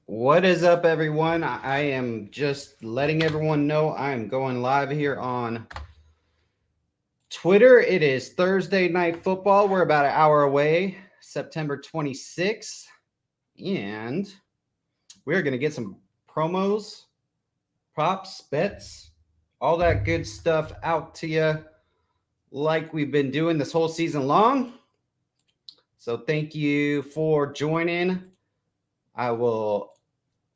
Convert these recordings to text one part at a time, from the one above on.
What is up, everyone? I am just letting everyone know I am going live here on Twitter. It is Thursday Night Football. We're about an hour away, September 26th, and we're going to get some promos, props, bets, all that good stuff out to you like we've been doing this whole season long. So thank you for joining. I will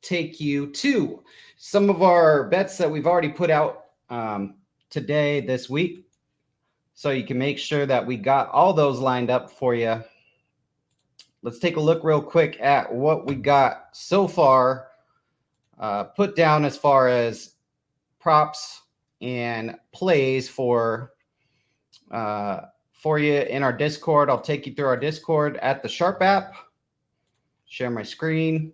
take you to some of our bets that we've already put out today, this week. So you can make sure that we got all those lined up for you. Let's take a look real quick at what we got so far put down as far as props and plays for you in our Discord. I'll take you through our Discord at the Sharp app. Share my screen.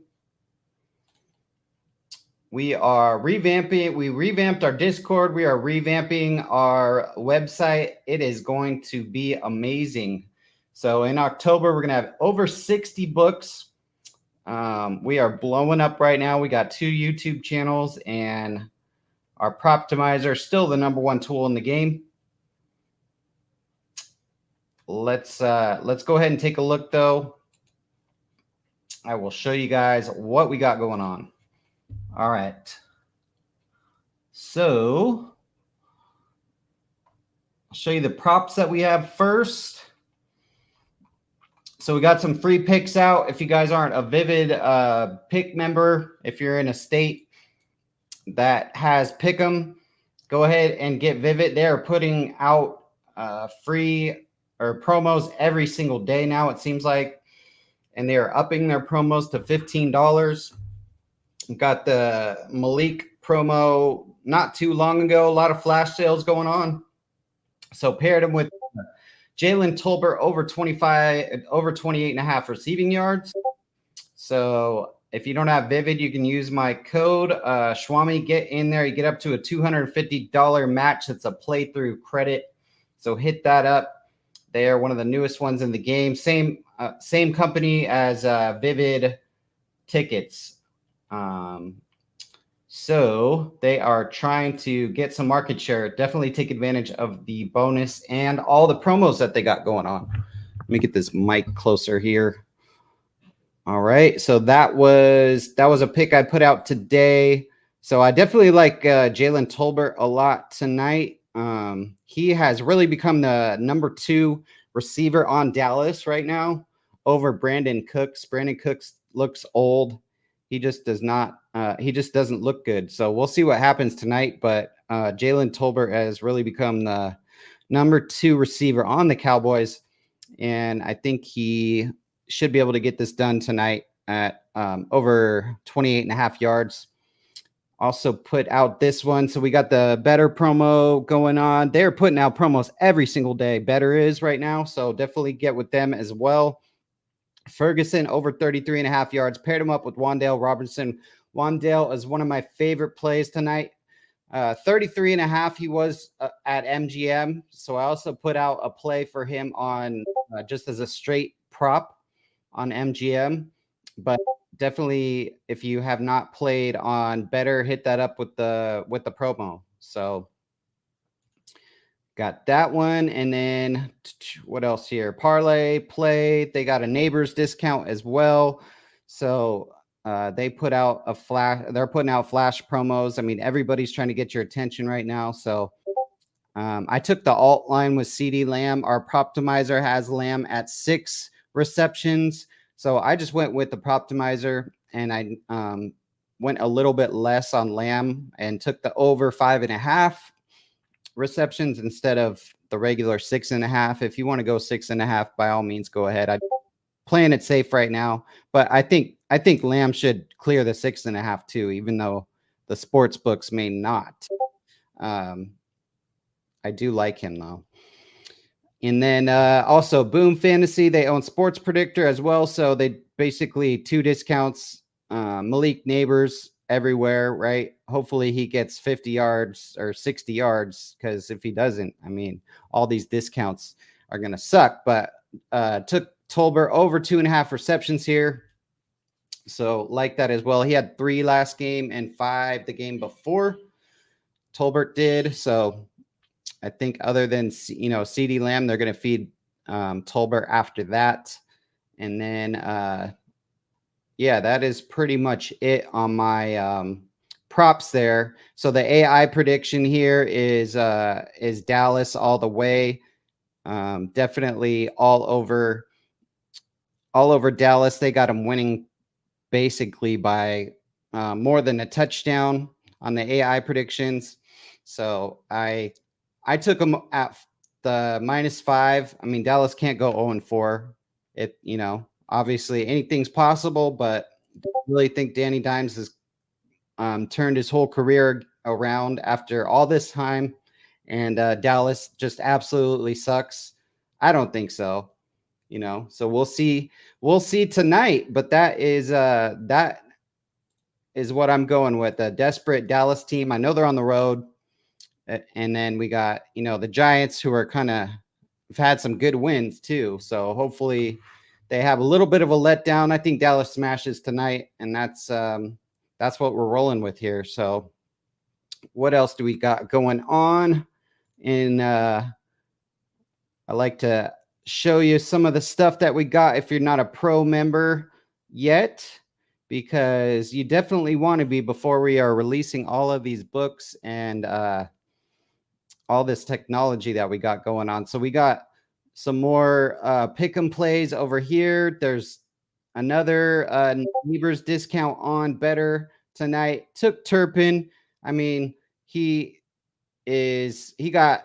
We are revamping. We revamped our Discord. We are revamping our website. It is going to be amazing. So in October, we're going to have over 60 books. We are blowing up right now. We got 2 YouTube channels, and our Proptimizer is still the number one tool in the game. Let's go ahead and take a look, though. I will show you guys what we got going on. All right. So I'll show you the props that we have first. So we got some free picks out. If you guys aren't a Vivid pick member, if you're in a state that has Pick'em, go ahead and get Vivid. They're putting out free or promos every single day now, it seems like. And they're upping their promos to $15. Got the Malik promo not too long ago. A lot of flash sales going on. So paired him with Jalen Tolbert over 28.5 receiving yards. So if you don't have Vivid, you can use my code Schwami. Get in there. You get up to a $250 match. That's a playthrough credit. So hit that up. They are one of the newest ones in the game. Same company as Vivid Tickets. So they are trying to get some market share. Definitely take advantage of the bonus and all the promos that they got going on. Let me get this mic closer here. All right. So that was a pick I put out today. So I definitely like Jalen Tolbert a lot tonight. He has really become the number 2 receiver on Dallas right now over Brandon Cooks. Brandon Cooks looks old. He just does not. He just doesn't look good. So we'll see what happens tonight. But Jalen Tolbert has really become the number 2 receiver on the Cowboys, and I think he should be able to get this done tonight at over 28.5 yards. Also put out this one. So we got the Better promo going on. They're putting out promos every single day. Better is right now. So definitely get with them as well. Ferguson over 33.5 yards. Paired him up with Wan'Dale Robinson. Wan'Dale is one of my favorite plays tonight. 33.5 he was at MGM. So I also put out a play for him on just as a straight prop on MGM. But definitely, if you have not played on Better, hit that up with the promo. So got that one. And then what else here? Parlay play. They got a Neighbors discount as well. So they put out a flash. They're putting out flash promos. I mean, everybody's trying to get your attention right now. So I took the alt line with CeeDee Lamb. Our Proptimizer has Lamb at 6 receptions. So I just went with the Proptimizer, and I went a little bit less on Lamb and took the over 5.5 receptions instead of the regular 6.5. If you want to go 6.5, by all means, go ahead. I'm playing it safe right now, but I think Lamb should clear the 6.5 too, even though the sports books may not. I do like him though. And then also Boom Fantasy, they own Sports Predictor as well. So they basically 2 discounts. Malik Neighbors everywhere, right? Hopefully he gets 50 yards or 60 yards, because if he doesn't, I mean, all these discounts are going to suck. But took Tolbert over 2.5 receptions here. So like that as well. He had 3 last game and 5 the game before. Tolbert did. So I think other than, CeeDee Lamb, they're going to feed Tolbert after that. And then, yeah, that is pretty much it on my props there. So the AI prediction here is Dallas all the way. Definitely all over Dallas. They got them winning basically by more than a touchdown on the AI predictions. So I took them at the -5. I mean, Dallas can't go 0-4. It, obviously anything's possible, but I really think Danny Dimes has turned his whole career around after all this time, and Dallas just absolutely sucks. I don't think so. So we'll see tonight, but that is what I'm going with. A desperate Dallas team. I know they're on the road, and then we got the Giants, who are kind of had some good wins too. So hopefully they have a little bit of a letdown. I think Dallas smashes tonight, and that's what we're rolling with here. So what else do we got going on? I like to show you some of the stuff that we got if you're not a pro member yet, because you definitely want to be before we are releasing all of these books and all this technology that we got going on. So we got some more pick 'em plays over here. There's another Neighbors discount on better tonight. Took Turpin. I mean, he got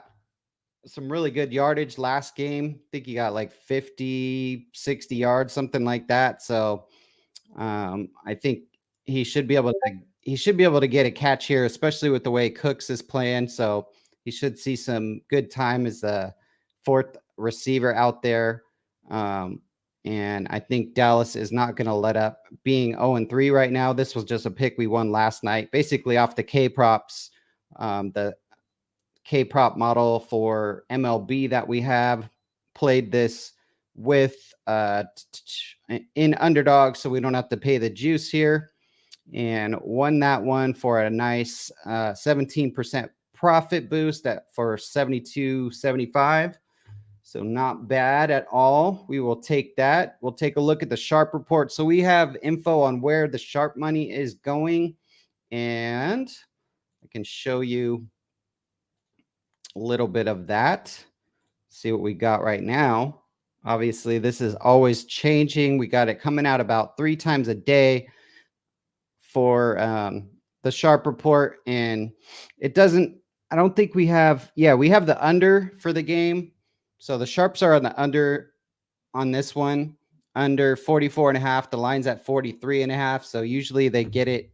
some really good yardage last game. I think he got like 50, 60 yards, something like that. So I think he should be able to get a catch here, especially with the way Cooks is playing. So he should see some good time as the 4th receiver out there. And I think Dallas is not going to let up, being 0-3 right now. This was just a pick we won last night, basically off the K props, the K prop model for MLB that we have. Played this with in underdog, so we don't have to pay the juice here, and won that one for a nice 17% profit boost for 72.75. So not bad at all. We will take that. We'll take a look at the Sharp report. So we have info on where the Sharp money is going, and I can show you a little bit of that. See what we got right now. Obviously, this is always changing. We got it coming out about 3 times a day for the Sharp report, and it doesn't, I don't think we have, we have the under for the game. So the Sharps are on the under on this one, under 44.5. The line's at 43.5. So usually they get it,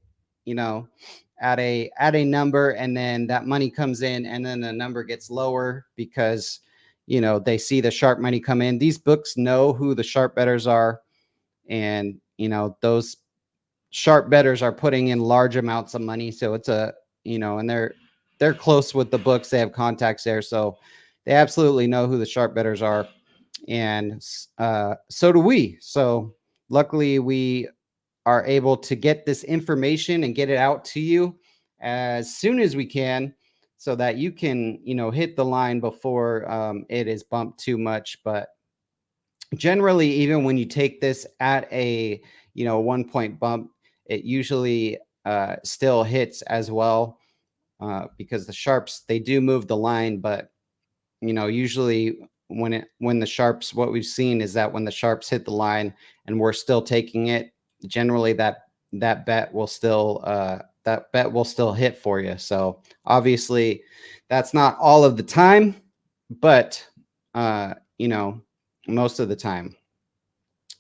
at a number, and then that money comes in, and then the number gets lower because they see the Sharp money come in. These books know who the Sharp bettors are, and those Sharp bettors are putting in large amounts of money. So it's and they're close with the books. They have contacts there, so they absolutely know who the Sharp bettors are, and so do we. So luckily we are able to get this information and get it out to you as soon as we can, so that you can hit the line before it is bumped too much. But generally, even when you take this at a 1-point bump, it usually still hits as well, because the Sharps, they do move the line. But usually when the Sharps, what we've seen is that when the Sharps hit the line and we're still taking it, generally that bet will still hit for you. So obviously that's not all of the time, but most of the time.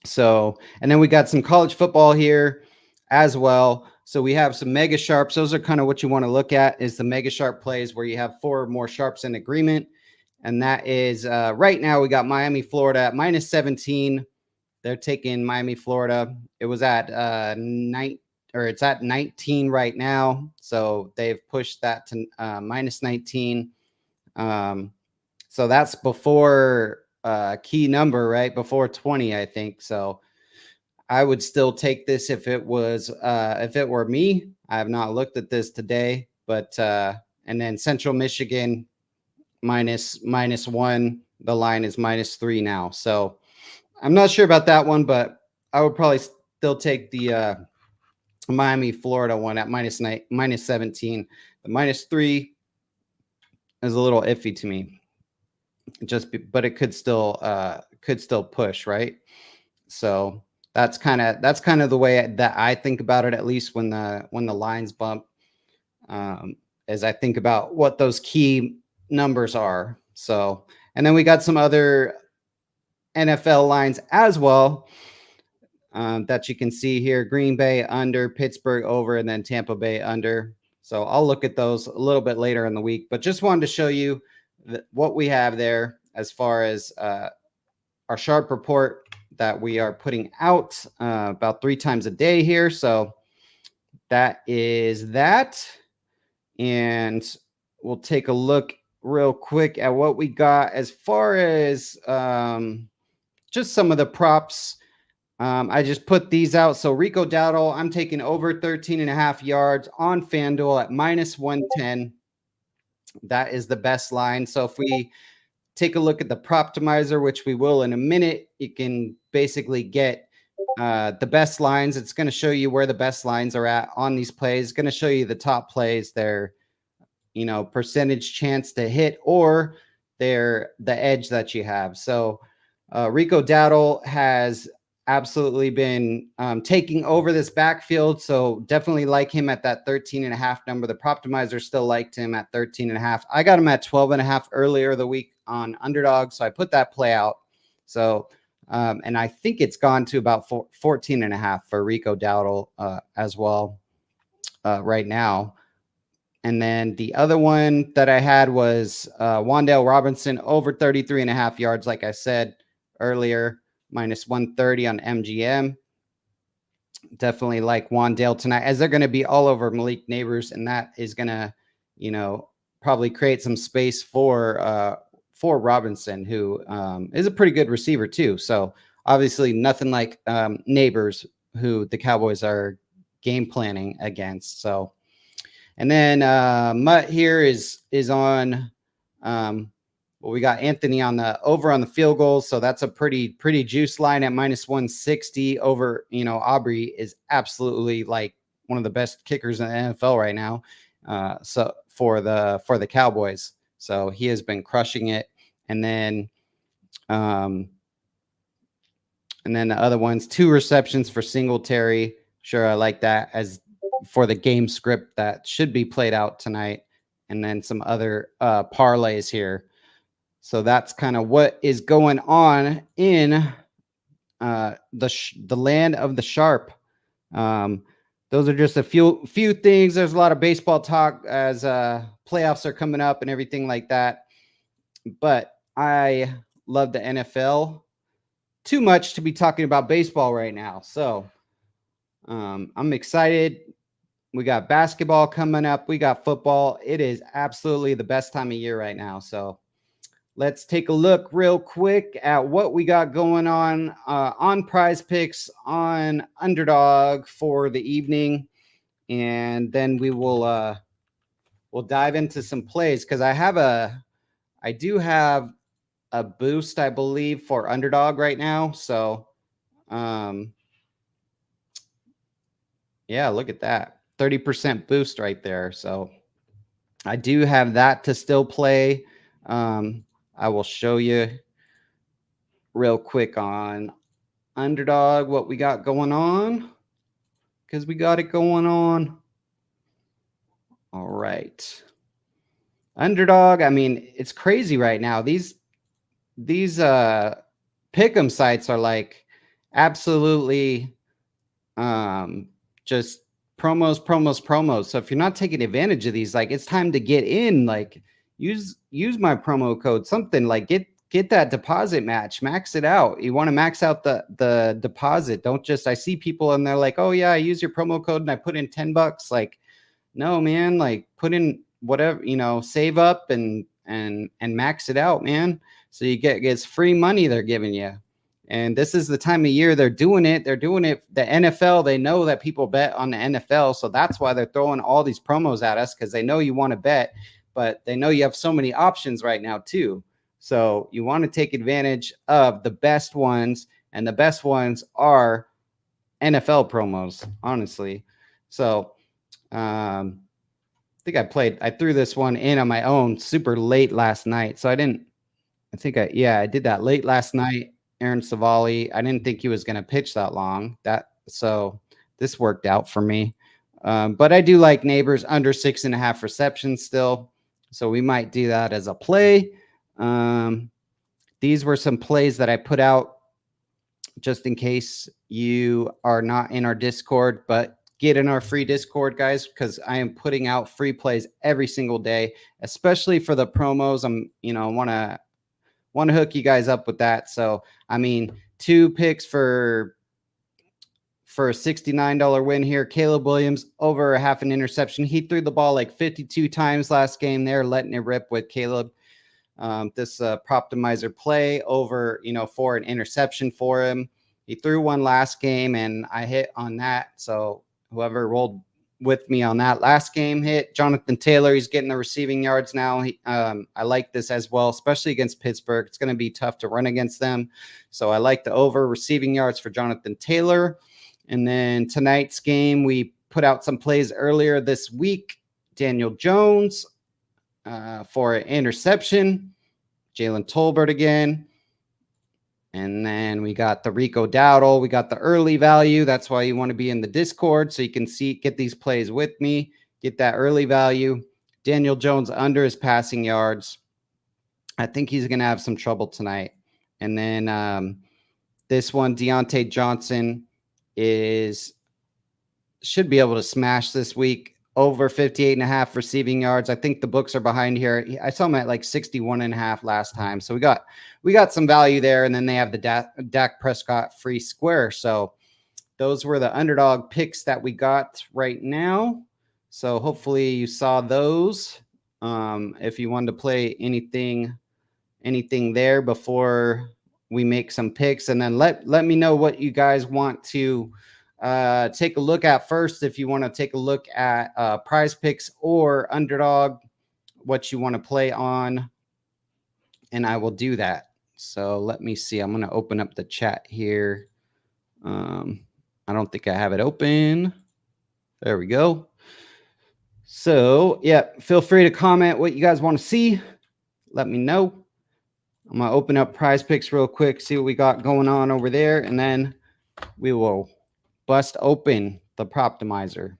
So, and then we got some college football here as well. So we have some mega sharps. Those are kind of what you want to look at, is the mega sharp plays where you have 4 or more sharps in agreement. And that is right now we got Miami, Florida at -17. They're taking Miami, Florida. It was at it's at 19 right now. So they've pushed that to -19. So that's before key number, right? Before 20, I think. So I would still take this if it were me. I have not looked at this today, but and then Central Michigan minus 1. The line is -3 now. So I'm not sure about that one, but I would probably still take the Miami, Florida one at -17. The -3 is a little iffy to me. But it could still push, right? So that's kind of the way that I think about it, at least when the lines bump, as I think about what those key numbers are. So, and then we got some other NFL lines as well that you can see here: Green Bay under, Pittsburgh over, and then Tampa Bay under. So I'll look at those a little bit later in the week, but just wanted to show you what we have there as far as our sharp report that we are putting out about 3 times a day here. So that is that. And we'll take a look real quick at what we got as far as just some of the props. I just put these out. So Rico Dowdle, I'm taking over 13.5 yards on FanDuel at -110. That is the best line. So if we take a look at the Proptimizer, which we will in a minute, you can basically get the best lines. It's going to show you where the best lines are at on these plays. It's going to show you the top plays, their percentage chance to hit, or the edge that you have. So Rico Dowdle has absolutely been taking over this backfield. So definitely like him at that 13.5 number. The Proptimizer still liked him at 13.5. I got him at 12.5 earlier the week on Underdog. So I put that play out. So, and I think it's gone to about 14.5 for Rico Dowdle as well right now. And then the other one that I had was Wan'Dale Robinson over 33.5 yards. Like I said earlier, -130 on MGM. Definitely like Wan'Dale tonight, as they're going to be all over Malik Neighbors, and that is going to, probably create some space for Robinson, who is a pretty good receiver too. So obviously nothing like Neighbors, who the Cowboys are game planning against. So, and then Mutt here is on. Well, we got Anthony on the over on the field goals, so that's a pretty juice line at -160 over. Aubrey is absolutely like one of the best kickers in the NFL right now. So for the Cowboys, so he has been crushing it. And then the other ones, 2 receptions for Singletary. Sure, I like that as for the game script that should be played out tonight. And then some other parlays here. So that's kind of what is going on in the land of the sharp. Those are just a few things. There's a lot of baseball talk as playoffs are coming up and everything like that. But I love the NFL too much to be talking about baseball right now. So I'm excited. We got basketball coming up. We got football. It is absolutely the best time of year right now. So let's take a look real quick at what we got going on Prize Picks, on Underdog for the evening, and then we will we'll dive into some plays, because I do have a boost, I believe, for Underdog right now. So yeah, look at that, 30% boost right there. So I do have that to still play. I will show you real quick on Underdog what we got going on, because we got it going on. All right. Underdog, I mean, it's crazy right now. These pick'em sites are like absolutely just promos. So if you're not taking advantage of these, like, it's time to get in. Like, use my promo code, something like get that deposit match, max it out. You want to max out the deposit. Don't just, I see people and they're like, oh yeah, I use your promo code and I put in $10. Like, no, man, like, put in whatever, save up and max it out, man. So you get, it's free money they're giving you. And this is the time of year they're doing it. They're doing it. The NFL, they know that people bet on the NFL. So that's why they're throwing all these promos at us, because they know you want to bet, but they know you have so many options right now too. So you want to take advantage of the best ones, and the best ones are NFL promos, honestly. So I think I threw this one in on my own super late last night. So I did that late last night. Aaron Savali, I didn't think he was going to pitch that long. So this worked out for me. But I do like Neighbors under 6.5 receptions still. So we might do that as a play. These were some plays that I put out just in case you are not in our Discord, but get in our free Discord, guys, because I am putting out free plays every single day, especially for the promos. Want to hook you guys up with that. So, I mean, 2 picks for a $69 win here. Caleb Williams over a half an interception. He threw the ball like 52 times last game there, letting it rip with Caleb. This Proptimizer play over, for an interception for him. He threw one last game and I hit on that. So whoever rolled with me on that last game hit. Jonathan Taylor, he's getting the receiving yards now. I like this as well, especially against Pittsburgh. It's going to be tough to run against them. So I like the over receiving yards for Jonathan Taylor. And then tonight's game, we put out some plays earlier this week. Daniel Jones for an interception. Jalen Tolbert again. And then we got the Rico Dowdle. We got the early value. That's why you want to be in the Discord so you can get these plays with me. Get that early value. Daniel Jones under his passing yards. I think he's going to have some trouble tonight. And then this one, Deontay Johnson should be able to smash this week. Over 58.5 receiving yards. I think the books are behind here. I saw him at like 61.5 last time. So we got some value there. And then they have the Dak Prescott free square. So those were the underdog picks that we got right now. So hopefully you saw those. If you wanted to play anything there before we make some picks, and then let me know what you guys want to take a look at first. If you want to take a look at Prize Picks or Underdog, what you want to play on, and I will do that. So let me see. I'm going to open up the chat here. I don't think I have it open. There we go. So yeah, feel free to comment what you guys want to see. Let me know. I'm going to open up Prize Picks real quick, see what we got going on over there, and then we will bust open the Proptimizer.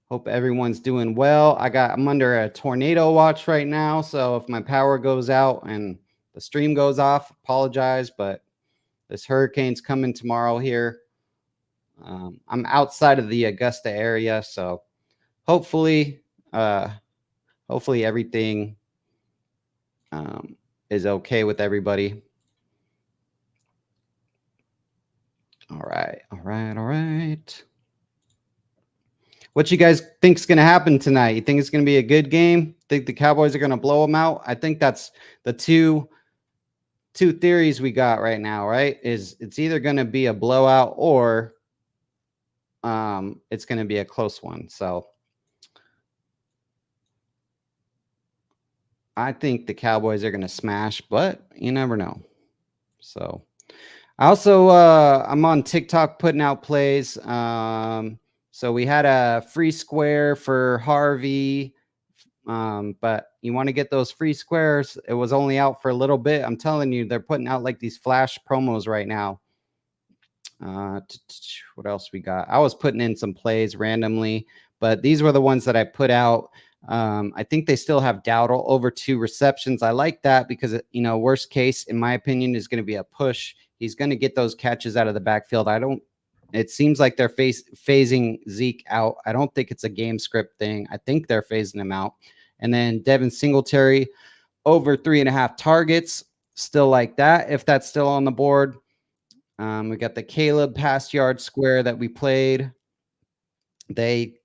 Hope everyone's doing well. I'm under a tornado watch right now, so if my power goes out and the stream goes off, apologize, but this hurricane's coming tomorrow here. I'm outside of the Augusta area, so hopefully everything is okay with everybody. All right. What you guys think is going to happen tonight? You think it's going to be a good game? Think the Cowboys are going to blow them out? I think that's the two theories we got right now, right? Is it's either going to be a blowout or it's going to be a close one. So I think the Cowboys are going to smash, but you never know. So I also, I'm on TikTok putting out plays. So we had a free square for Harvey, but you want to get those free squares. It was only out for a little bit. I'm telling you, they're putting out like these flash promos right now. What else we got? I was putting in some plays randomly, but these were the ones that I put out. I think they still have Dowdle over 2 receptions. I like that because, worst case, in my opinion, is going to be a push. He's going to get those catches out of the backfield. It seems like they're phasing Zeke out. I don't think it's a game script thing. I think they're phasing him out. And then Devin Singletary over 3.5 targets. Still like that, if that's still on the board. We got the Caleb pass yard square that we played. They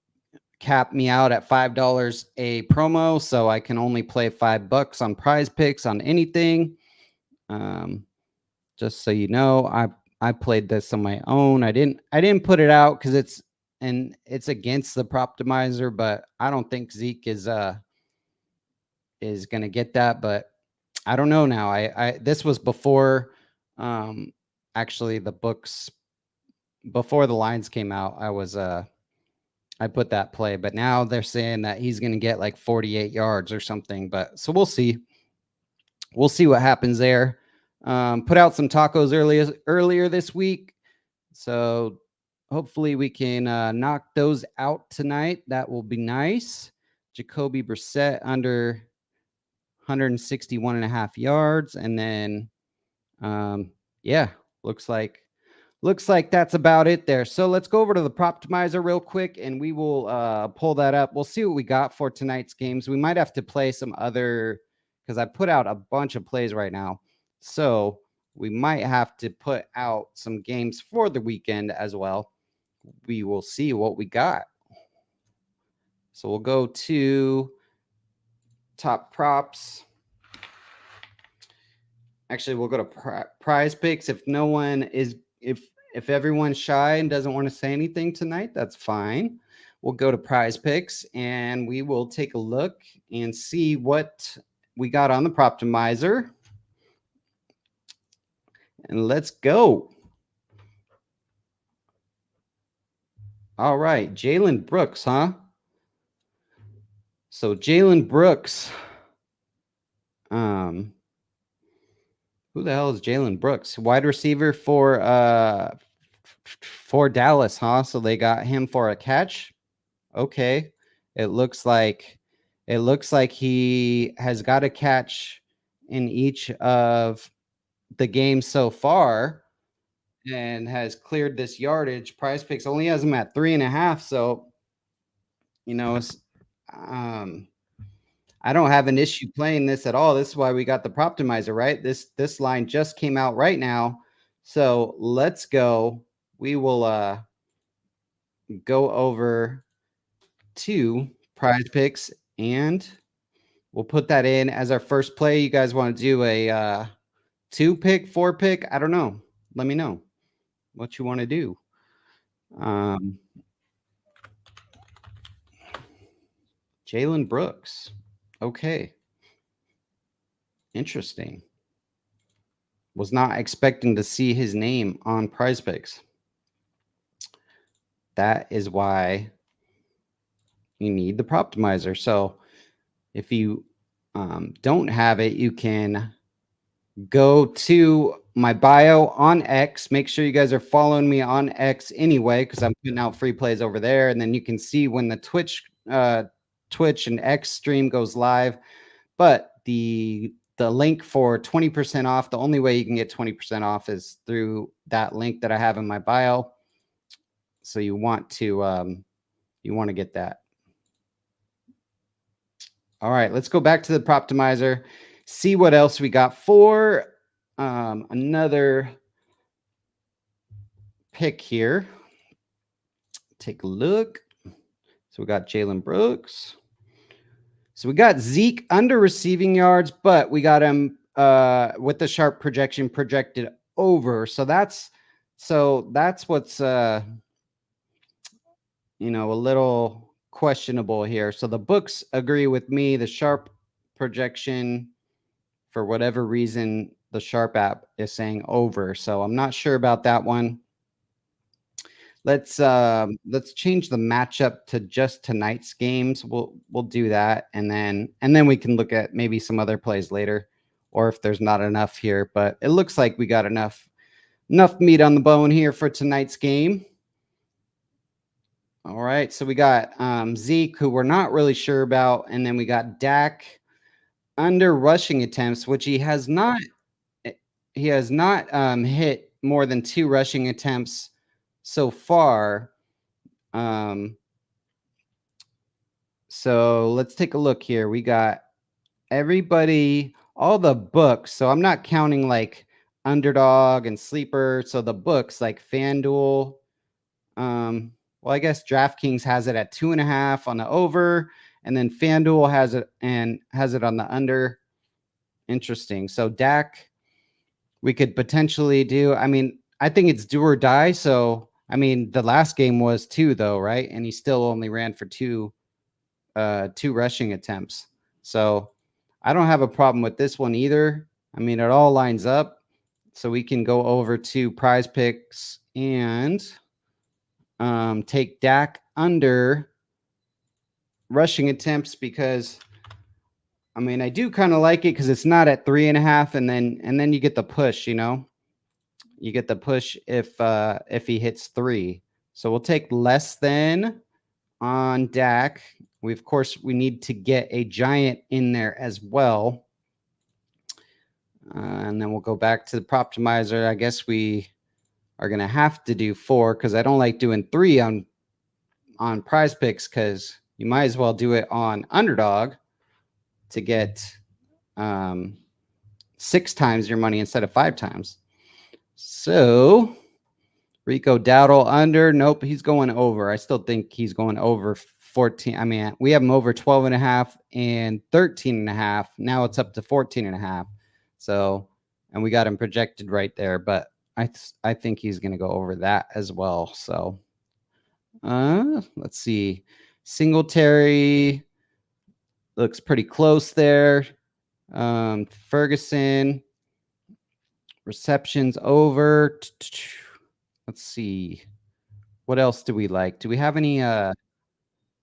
capped me out at $5 a promo, so I can only play $5 on Prize Picks on anything. Just so you know, I played this on my own. I didn't put it out because it's against the Proptimizer, but I don't think Zeke is gonna get that. But I don't know now. I this was before actually the books, before the lines came out. I put that play, but now they're saying that he's gonna get like 48 yards or something. But so we'll see. We'll see what happens there. Put out some tacos earlier this week, so hopefully we can knock those out tonight. That will be nice. Jacoby Brissett under 161.5 yards, and then yeah, looks like that's about it there. So let's go over to the Proptimizer real quick, and we will pull that up. We'll see what we got for tonight's games. We might have to play some other, because I put out a bunch of plays right now. So we might have to put out some games for the weekend as well. We will see what we got. So we'll go to top props. Actually, we'll go to prize picks. If no one is, if everyone's shy and doesn't want to say anything tonight, that's fine. We'll go to prize picks and we will take a look and see what we got on the Proptimizer. And let's go. All right, Jalen Brooks, huh? So Jalen Brooks. Who the hell is Jalen Brooks? Wide receiver for Dallas, huh? So they got him for a catch. Okay. It looks like he has got a catch in each of the games so far and has cleared this yardage. Prize Picks only has him at 3.5. So, you know, it's, I don't have an issue playing this at all. This is why we got the Proptimizer, right? This line just came out right now. So let's go. We will go over to Prize Picks and we'll put that in as our first play. You guys want to do a 2-pick, 4-pick? I don't know. Let me know what you want to do. Jalen Brooks. Okay. Interesting. Was not expecting to see his name on Prize Picks. That is why you need the Proptimizer. So if you don't have it, you can go to my bio on X. Make sure you guys are following me on X anyway, because I'm putting out free plays over there. And then you can see when the Twitch and X stream goes live. But the link for 20% off, the only way you can get 20% off is through that link that I have in my bio. So you want to get that. All right, let's go back to the Proptimizer, see what else we got for another pick here. Take a look. So we got Jalen Brooks. So we got Zeke under receiving yards, but we got him with the sharp projection projected over. So that's what's a little questionable here. So the books agree with me. The sharp projection, for whatever reason, the Sharp app is saying over. So I'm not sure about that one. Let's change the matchup to just tonight's games. We'll do that, and then we can look at maybe some other plays later, or if there's not enough here. But it looks like we got enough meat on the bone here for tonight's game. All right, so we got Zeke, who we're not really sure about, and then we got Dak under rushing attempts, which he has not hit more than 2 rushing attempts so far. So let's take a look here. We got everybody, all the books. So I'm not counting like Underdog and Sleeper. So the books like FanDuel. Well, I guess DraftKings has it at 2.5 on the over, and then FanDuel has it on the under. Interesting. So Dak we could potentially do. I mean, I think it's do or die. So, I mean, the last game was 2 though, right? And he still only ran for 2 rushing attempts. So, I don't have a problem with this one either. I mean, it all lines up. So we can go over to Prize Picks and take Dak under rushing attempts, because I mean, I do kind of like it because it's not at 3.5, and then you get the push. You get the push if he hits 3. So we'll take less than on Dak. Of course, we need to get a giant in there as well. And then we'll go back to the Proptimizer. I guess we are going to have to do 4 because I don't like doing 3 on Prize Picks, because you might as well do it on Underdog to get 6 times your money instead of 5 times. So Rico Dowdle under. Nope, he's going over. I still think he's going over 14. I mean, we have him over 12.5 and 13.5. Now it's up to 14.5. So, and we got him projected right there, but I think he's going to go over that as well. So, let's see. Singletary looks pretty close there. Ferguson, receptions over. Let's see. What else do we like? Do we have any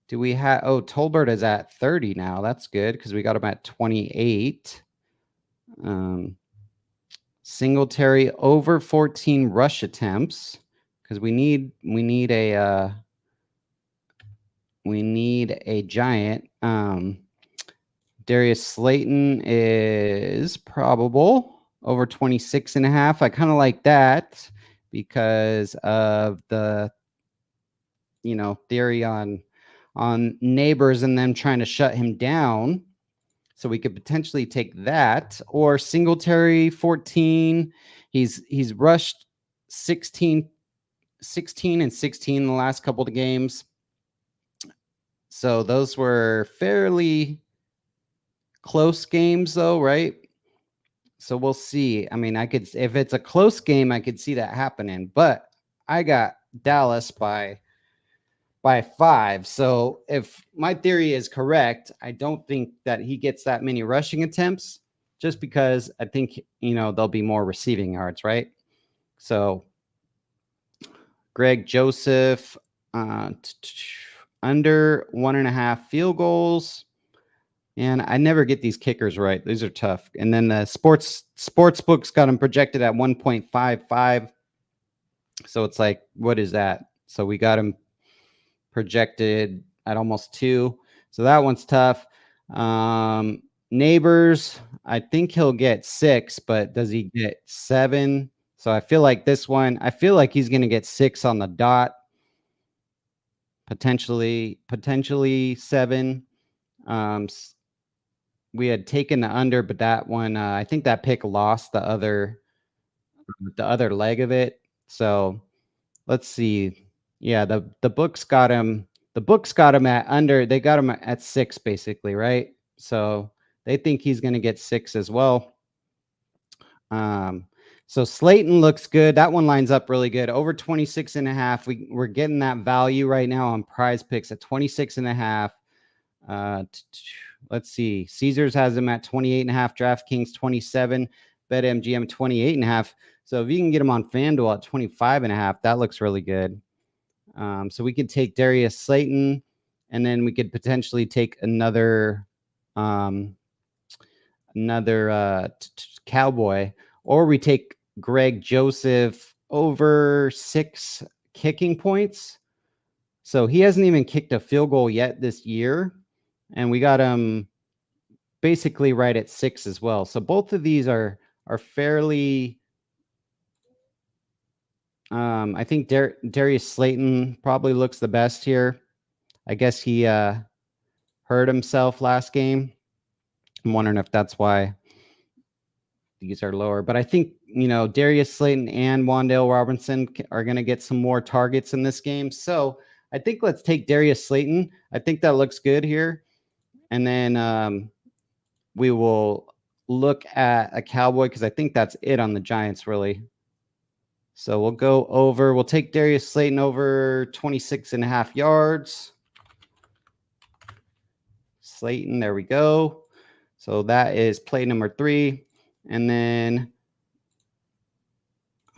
do we have Tolbert is at 30 now. That's good because we got him at 28. Singletary over 14 rush attempts, because we need a giant. Darius Slayton is probable over 26.5. I kind of like that because of the theory on Neighbors and them trying to shut him down. So we could potentially take that, or Singletary 14. He's rushed 16 and 16 the last couple of games. So those were fairly close games though, right? So we'll see. I mean, if it's a close game, I could see that happening, but I got Dallas by 5. So if my theory is correct, I don't think that he gets that many rushing attempts, just because I think, there'll be more receiving yards, right? So Greg Joseph, under 1.5 field goals. And I never get these kickers right. These are tough. And then the sports books got him projected at 1.55. So it's like, what is that? So we got him projected at almost 2. So that one's tough. Neighbors, I think he'll get 6, but does he get 7? So I feel like this one, he's going to get 6 on the dot. Potentially 7. We had taken the under, but that one, I think that pick lost the other leg of it. So let's see. Yeah, the books got him. The books got him at under. They got him at 6, basically, right? So they think he's going to get 6 as well. So Slayton looks good. That one lines up really good. Over 26.5. We're getting that value right now on Prize Picks at 26.5. Let's see. Caesars has him at 28.5. DraftKings 27. BetMGM 28.5. So if you can get him on FanDuel at 25.5, that looks really good. So we could take Darius Slayton, and then we could potentially take another Cowboy, or we take Greg Joseph over 6 kicking points. So he hasn't even kicked a field goal yet this year, and we got him basically right at 6 as well. So both of these are fairly. I think Darius Slayton probably looks the best here. I guess he hurt himself last game. I'm wondering if that's why these are lower. But I think, Darius Slayton and Wan'Dale Robinson are going to get some more targets in this game. So I think let's take Darius Slayton. I think that looks good here. And then we will look at a Cowboy because I think that's it on the Giants, really. So we'll go over. We'll take Darius Slayton over 26.5 yards. Slayton, there we go. So that is play number 3. And then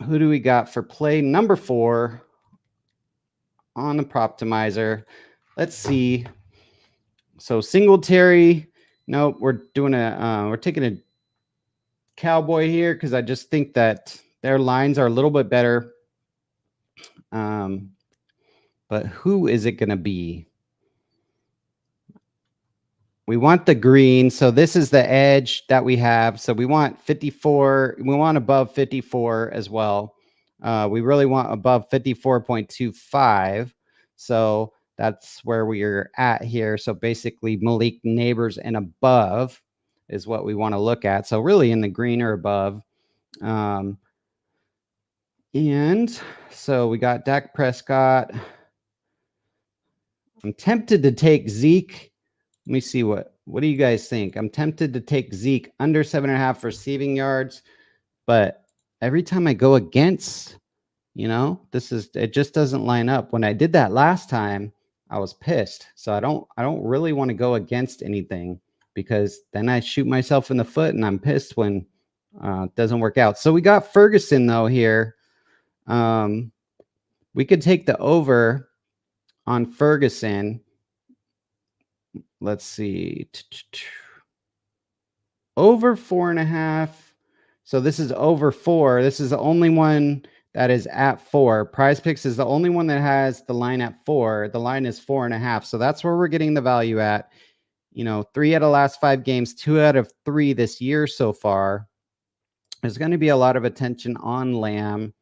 who do we got for play number 4 on the Proptimizer? Let's see. So Singletary. Nope, we're taking a Cowboy here because I just think that their lines are a little bit better. But who is it going to be? We want the green. So this is the edge that we have. So we want 54. We want above 54 as well. We really want above 54.25. So that's where we are at here. So basically Malik Neighbors and above is what we want to look at. So really in the green or above. And so we got Dak Prescott. I'm tempted to take Zeke. Let me see what do you guys think? I'm tempted to take Zeke under 7.5 receiving yards, but every time I go against, it just doesn't line up. When I did that last time, I was pissed. So I don't really want to go against anything because then I shoot myself in the foot and I'm pissed when it doesn't work out. So we got Ferguson though here. We could take the over on Ferguson. Let's see. Over 4.5. So this is over 4. This is the only one that is at 4. Prize Picks is the only one that has the line at 4. The line is 4.5. So that's where we're getting the value at. 3 out of the last 5 games, 2 out of 3 this year so far. There's going to be a lot of attention on Lamb.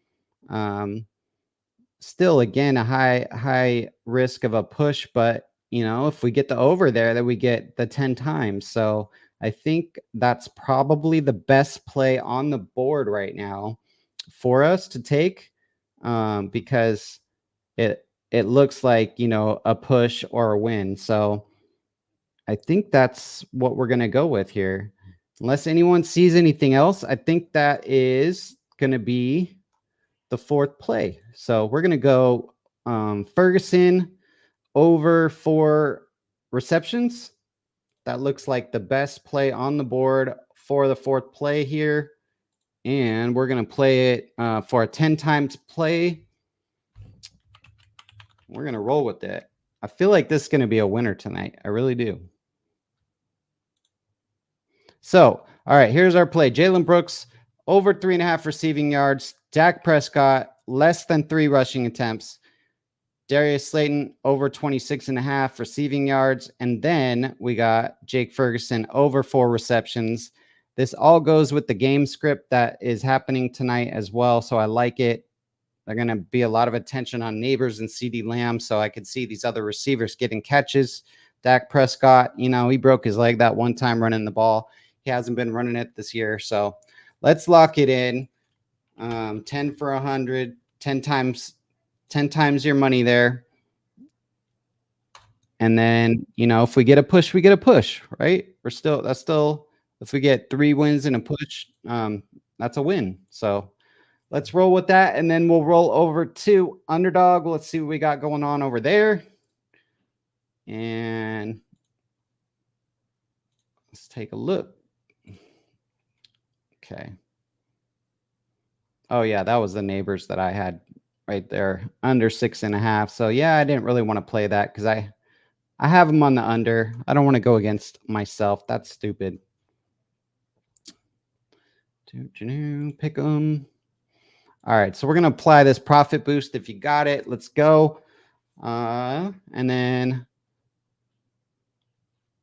Still, again, a high risk of a push, but if we get the over there, then we get the 10 times. So I think that's probably the best play on the board right now for us to take because it looks like, a push or a win. So I think that's what we're going to go with here. Unless anyone sees anything else, I think that is going to be the 4th play. So we're going to go Ferguson over 4 receptions. That looks like the best play on the board for the 4th play here. And we're going to play it for a 10 times play. We're going to roll with it. I feel like this is going to be a winner tonight. I really do. So, all right, here's our play. Jalen Brooks over 3.5 receiving yards. Dak Prescott less than 3 rushing attempts. Darius Slayton over 26.5 receiving yards. And then we got Jake Ferguson over 4 receptions. This all goes with the game script that is happening tonight as well. So I like it. They're going to be a lot of attention on Neighbors and CeeDee Lamb. So I could see these other receivers getting catches. Dak Prescott, he broke his leg that one time running the ball. He hasn't been running it this year. So let's lock it in. 10 for 100, 10 times your money there. And then, if we get a push, we get a push, right? If we get 3 wins and a push, that's a win. So let's roll with that. And then we'll roll over to Underdog. Let's see what we got going on over there. And let's take a look. Okay. Oh yeah, that was the Neighbors that I had right there, under 6.5. So yeah, I didn't really want to play that because I have them on the under. I don't want to go against myself. That's stupid. Pick them. All right, so we're gonna apply this profit boost. If you got it, let's go. And then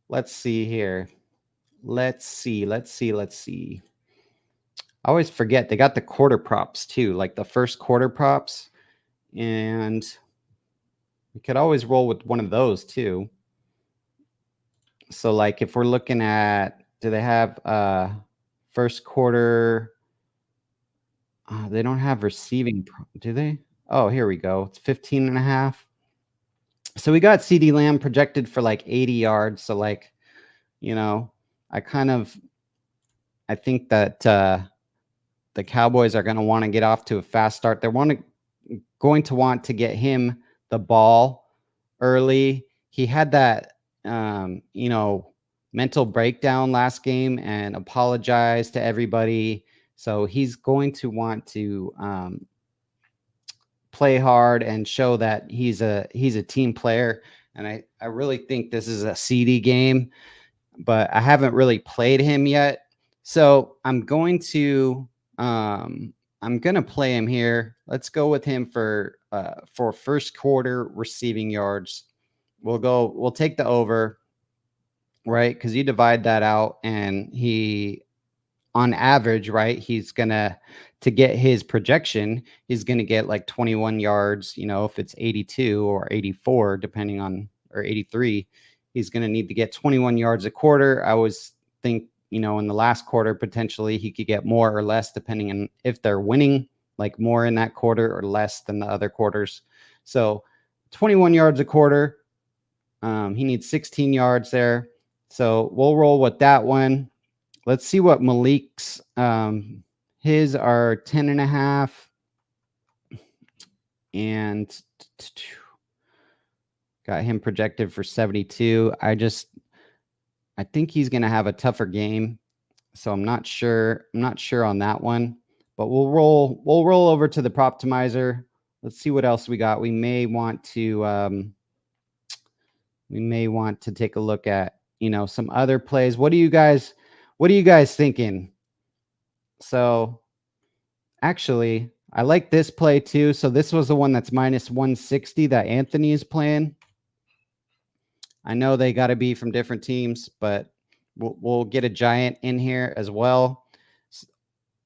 let's see here. Let's see. I always forget they got the quarter props too, like the first quarter props. And we could always roll with one of those too. So like if we're looking at, do they have first quarter? They don't have receiving, do they? Oh, here we go. It's 15.5. So we got CeeDee Lamb projected for like 80 yards. So like, I kind of I think that the Cowboys are going to want to get off to a fast start. They're going to want to get him the ball early. He had that, mental breakdown last game and apologized to everybody. So he's going to want to play hard and show that he's a team player. And I really think this is a CD game, but I haven't really played him yet. So I'm going to play him here. Let's go with him for first quarter receiving yards. We'll take the over, right? Because you divide that out, and he, on average, right, he's gonna, to get his projection, he's gonna get like 21 yards. If it's 82 or 84, depending on, or 83, he's gonna need to get 21 yards a quarter. I always think, in the last quarter, potentially he could get more or less, depending on if they're winning, like more in that quarter or less than the other quarters. So 21 yards a quarter. He needs 16 yards there. So we'll roll with that one. Let's see what Malik's, his are 10.5, and got him projected for 72. I think he's going to have a tougher game. So I'm not sure on that one, but we'll roll over to the Proptimizer. Let's see what else we got. We may want to take a look at, some other plays. What are you guys thinking? So actually, I like this play too. So this was the one that's minus 160 that Anthony is playing. I know they got to be from different teams, but we'll get a giant in here as well.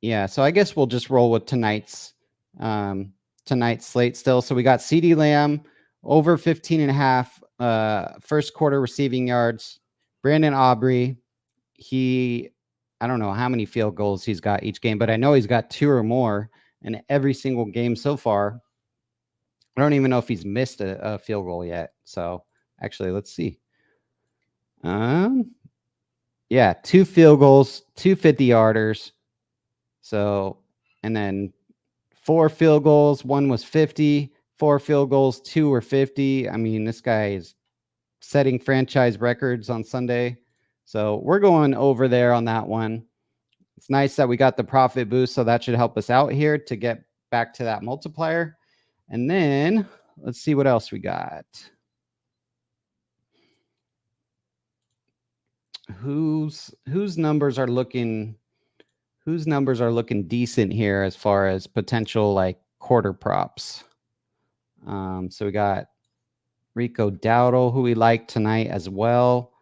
Yeah, so I guess we'll just roll with tonight's slate still. So we got CeeDee Lamb over 15.5 first quarter receiving yards. Brandon Aubrey, I don't know how many field goals he's got each game, but I know he's got 2 or more in every single game so far. I don't even know if he's missed a field goal yet. So actually, let's see. Yeah, 2 field goals, 2 50-yarders. So, and then 4 field goals, 1 was 50, 4 field goals, 2 were 50. I mean, this guy is setting franchise records on Sunday. So we're going over there on that one. It's nice that we got the profit boost, so that should help us out here to get back to that multiplier. And then let's see what else we got. Whose numbers are looking decent here as far as potential like quarter props? So we got Rico Dowdle, who we like tonight as well.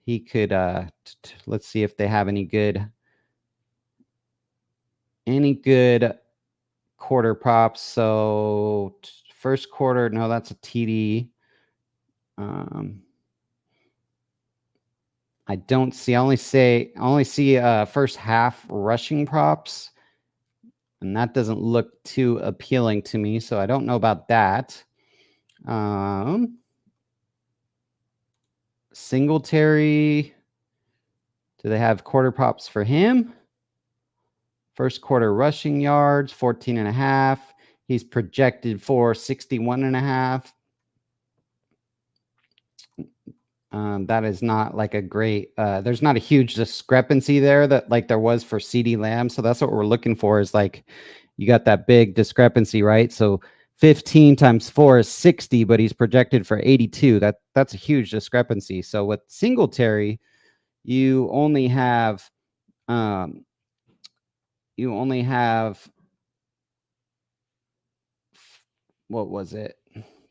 He could let's see if they have any good quarter props. So first quarter, no, that's a TD. I don't see. I only see first half rushing props, and that doesn't look too appealing to me. So I don't know about that. Singletary, do they have quarter props for him? First quarter rushing yards, 14.5. He's projected for 61.5. That is not like a great, there's not a huge discrepancy there that like there was for CeeDee Lamb. So that's what we're looking for, is like, you got that big discrepancy, right? So 15 times 4 is 60, but he's projected for 82. That's a huge discrepancy. So with Singletary, you only have what was it?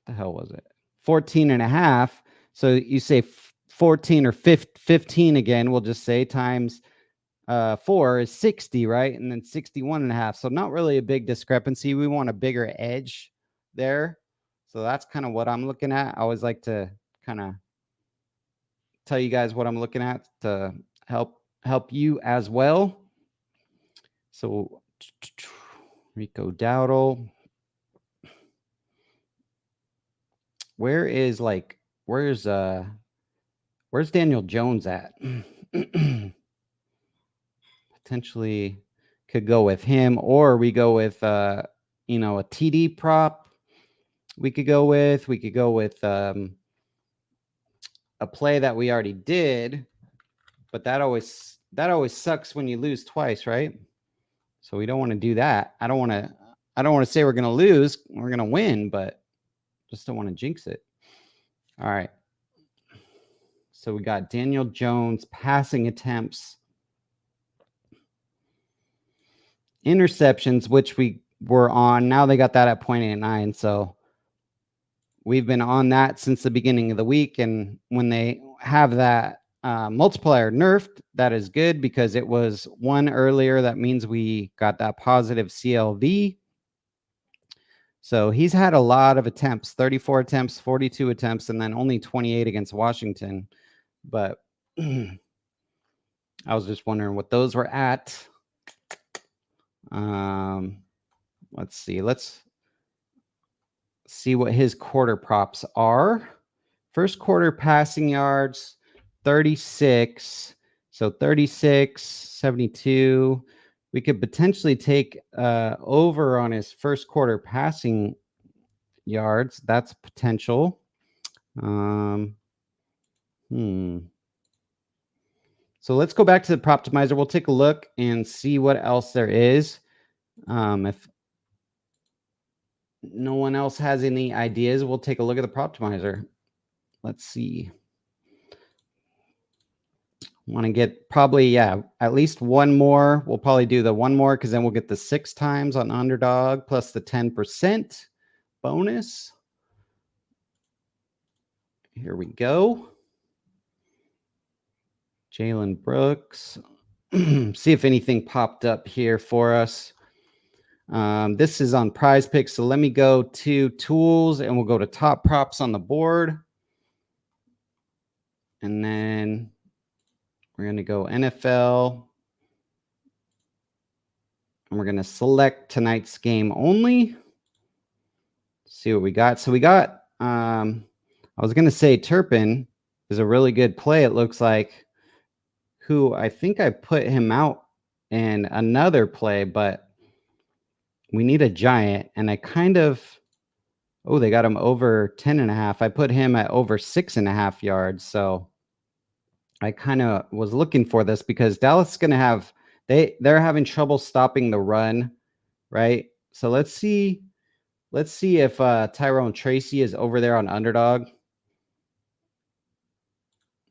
The hell was it? 14.5. So you say 14 or 15 again, we'll just say, times 4 is 60, right? And then 61.5. So not really a big discrepancy. We want a bigger edge there. So that's kind of what I'm looking at. I always like to kind of tell you guys what I'm looking at to help you as well. So Rico Dowdle. Where's Daniel Jones at? potentially could go with him, or we go with a TD prop. We could go with a play that we already did, but that always sucks when you lose twice, right? So we don't want to do that. I don't want to say we're going to lose. We're going to win, but just don't want to jinx it. All right. So we got Daniel Jones passing attempts, interceptions, which we were on. Now they got that at 0.89. So we've been on that since the beginning of the week. And when they have that multiplier nerfed, that is good because it was one earlier. That means we got that positive CLV. So he's had a lot of attempts, 34 attempts, 42 attempts, and then only 28 against Washington. But I was just wondering what those were at. Let's see. Let's see what his quarter props are. First quarter passing yards, 36. So 36, 72. We could potentially take over on his first quarter passing yards. That's potential. So let's go back to the Proptimizer. We'll take a look and see what else there is. If no one else has any ideas, we'll take a look at the Proptimizer. Let's see. Want to get probably, at least one more. We'll probably do the one more because then we'll get the 6 times on underdog plus the 10% bonus. Here we go. Jalen Brooks. See if anything popped up here for us. This is on Prize Picks. So let me go to tools and we'll go to top props on the board. And then we're going to go NFL. And we're going to select tonight's game only. See what we got. So we got, I was going to say Turpin is a really good play. It looks like, who I think I put him out in another play, but we need a giant. And I kind of, they got him over 10.5. I put him at over 6.5 yards. So I kind of was looking for this because Dallas is going to have, they're having trouble stopping the run, right? So let's see if Tyrone Tracy is over there on underdog.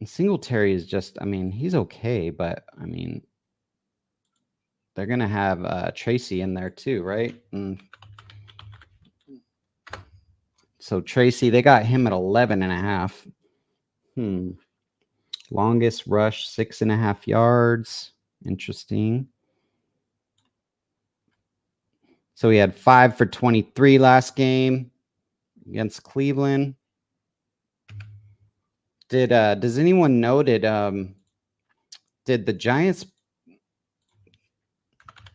And Singletary is just, he's okay, but they're going to have Tracy in there too, right? So Tracy, they got him at 11.5. Longest rush, 6.5 yards. Interesting. So he had 5 for 23 last game against Cleveland. Does anyone know, did the Giants,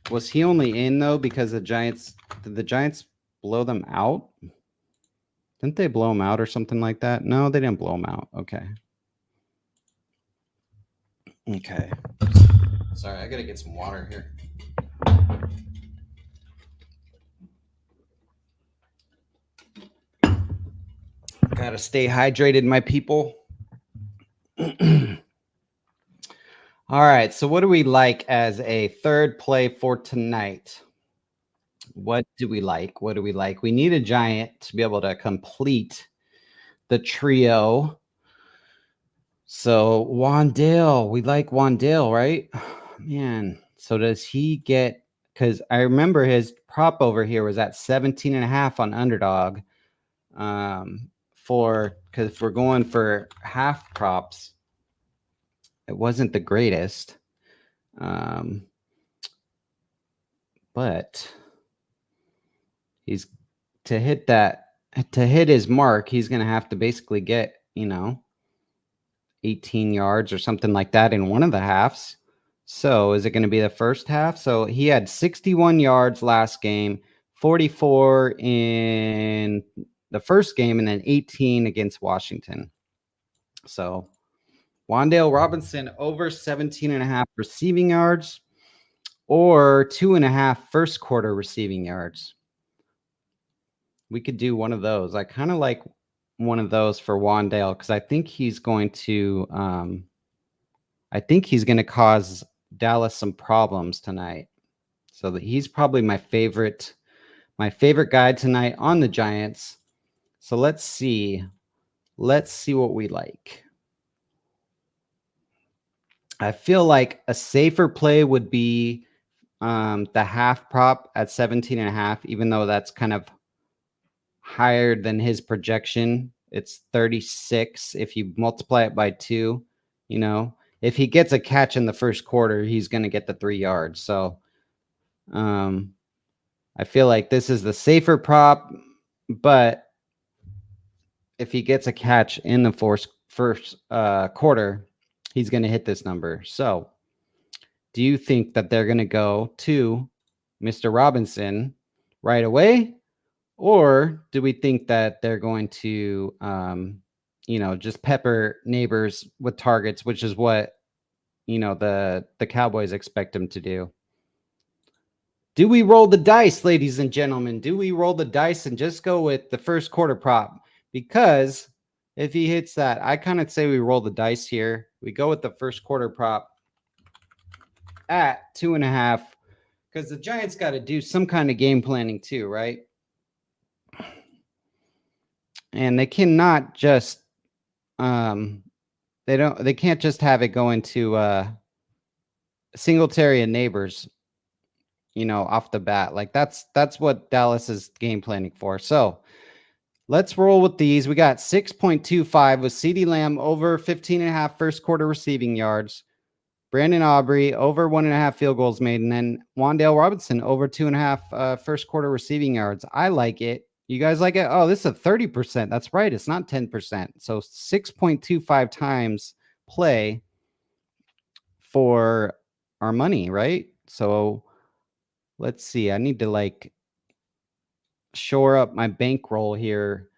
was he only in though because did the Giants blow them out? Didn't they blow him out or something like that? No, they didn't blow him out. Okay. Sorry, I gotta get some water here. Gotta stay hydrated, my people. All right, so what do we like as a third play for tonight? What do we like? We need a giant to be able to complete the trio. So Wan'Dale, we like Wan'Dale, right? Man, so does he get, because I remember his prop over here was at 17.5 on underdog. Because if we're going for half props, it wasn't the greatest. But he's to hit his mark, he's going to have to basically get, 18 yards or something like that in one of the halves. So is it going to be the first half? So he had 61 yards last game, 44 in the first game, and then 18 against Washington. So Wan'Dale Robinson over 17.5 receiving yards. or 2.5 first quarter receiving yards. We could do one of those. I kind of like one of those for Wan'Dale because I think he's going to cause Dallas some problems tonight. So that he's probably my favorite guy tonight on the Giants. So let's see what we like. I feel like a safer play would be the half prop at 17.5, even though that's kind of higher than his projection. It's 36. If you multiply it by 2, if he gets a catch in the first quarter, he's going to get the 3 yards. So I feel like this is the safer prop, but if he gets a catch in the first quarter, he's going to hit this number. So do you think that they're going to go to Mr. Robinson right away? Or do we think that they're going to, just pepper Neighbors with targets, which is what, the Cowboys expect them to do? Do we roll the dice, ladies and gentlemen? Do we roll the dice and just go with the first quarter prop? Because if he hits that, I kind of say we roll the dice here. We go with the first quarter prop at 2.5 because the Giants got to do some kind of game planning too, right? And they cannot just they can't just have it go into Singletary and Neighbors, off the bat. Like that's what Dallas is game planning for. So let's roll with these. We got 6.25 with CeeDee Lamb over 15.5 first quarter receiving yards. Brandon Aubrey over 1.5 field goals made, and then Wan'Dale Robinson over 2.5 first quarter receiving yards. I like it. You guys like it? Oh, this is a 30%. That's right. It's not 10%. So 6.25 times play for our money, right? So let's see. I need to shore up my bankroll here.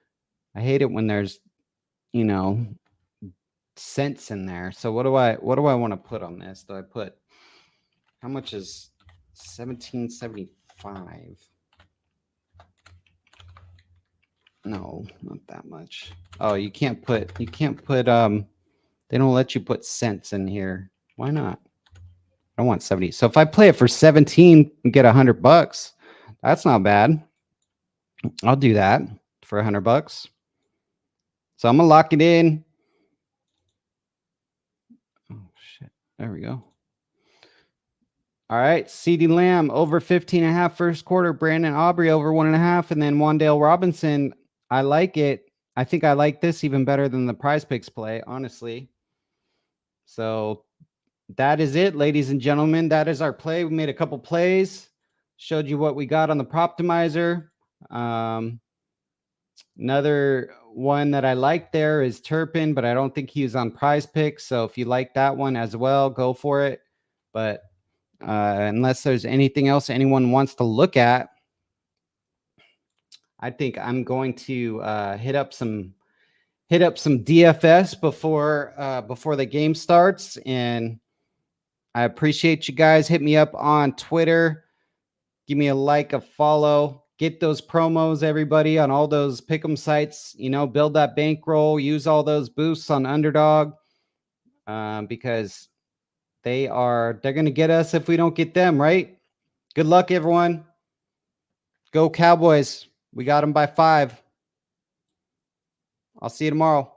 I hate it when there's, cents in there. So what do I want to put on this? Do I put, how much is 1775? No, not that much. Oh, you can't put they don't let you put cents in here. Why not? I want 70. So if I play it for 17 and get $100, that's not bad. I'll do that for $100. So I'm gonna lock it in. Oh shit. There we go. All right, CeeDee Lamb over 15.5 first quarter, Brandon Aubrey over 1.5, and then Wan'Dale Robinson. I like it. I think I like this even better than the Prize Picks play, honestly. So that is it, ladies and gentlemen. That is our play. We made a couple plays, showed you what we got on the Proptimizer. Another one that I like there is Turpin, but I don't think he was on Prize Picks. So if you like that one as well, go for it. But unless there's anything else anyone wants to look at, I think I'm going to hit up some DFS before the game starts. And I appreciate you guys. Hit me up on Twitter. Give me a like, a follow. Get those promos, everybody, on all those pick'em sites. Build that bankroll. Use all those boosts on Underdog because they're going to get us if we don't get them, right? Good luck, everyone. Go Cowboys. We got them by 5. I'll see you tomorrow.